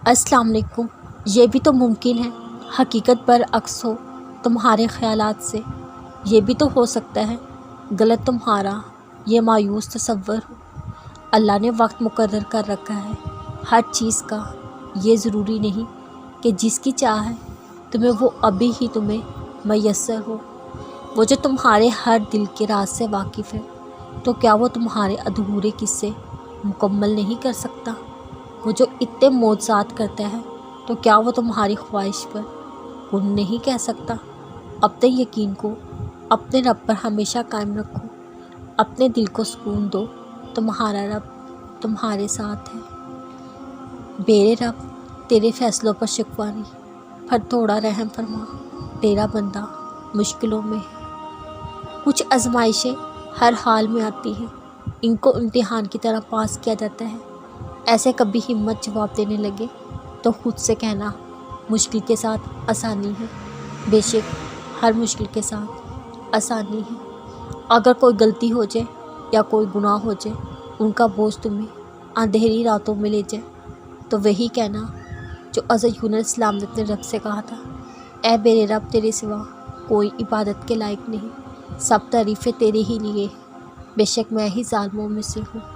السلام علیکم۔ یہ بھی تو ممکن ہے حقیقت برعکس ہو تمہارے خیالات سے، یہ بھی تو ہو سکتا ہے غلط تمہارا یہ مایوس تصور ہو۔ اللہ نے وقت مقرر کر رکھا ہے ہر چیز کا، یہ ضروری نہیں کہ جس کی چاہ ہے تمہیں وہ ابھی ہی تمہیں میسر ہو۔ وہ جو تمہارے ہر دل کے راز سے واقف ہے، تو کیا وہ تمہارے ادھورے قصے مکمل نہیں کر سکتا؟ وہ جو اتنے معجزات کرتا ہے، تو کیا وہ تمہاری خواہش پر کن نہیں کہہ سکتا؟ اپنے یقین کو اپنے رب پر ہمیشہ قائم رکھو، اپنے دل کو سکون دو، تمہارا رب تمہارے ساتھ ہے۔ میرے رب تیرے فیصلوں پر شکوہ نہیں، پر تھوڑا رحم فرما، تیرا بندہ مشکلوں میں ہے۔ کچھ آزمائشیں ہر حال میں آتی ہیں، ان کو امتحان کی طرح پاس کیا جاتا ہے۔ ایسے کبھی ہمت جواب دینے لگے تو خود سے کہنا، مشکل کے ساتھ آسانی ہے۔ بے شک ہر مشکل کے ساتھ آسانی ہے۔ اگر کوئی غلطی ہو جائے یا کوئی گناہ ہو جائے، ان کا بوجھ تمہیں اندھیری راتوں میں لے جائے، تو وہی کہنا جو حضرت یونس علیہ السلام نے اپنے رب سے کہا تھا، اے میرے رب تیرے سوا کوئی عبادت کے لائق نہیں، سب تعریفیں تیرے ہی لیے، بے شک میں ہی ظالموں میں سے ہوں۔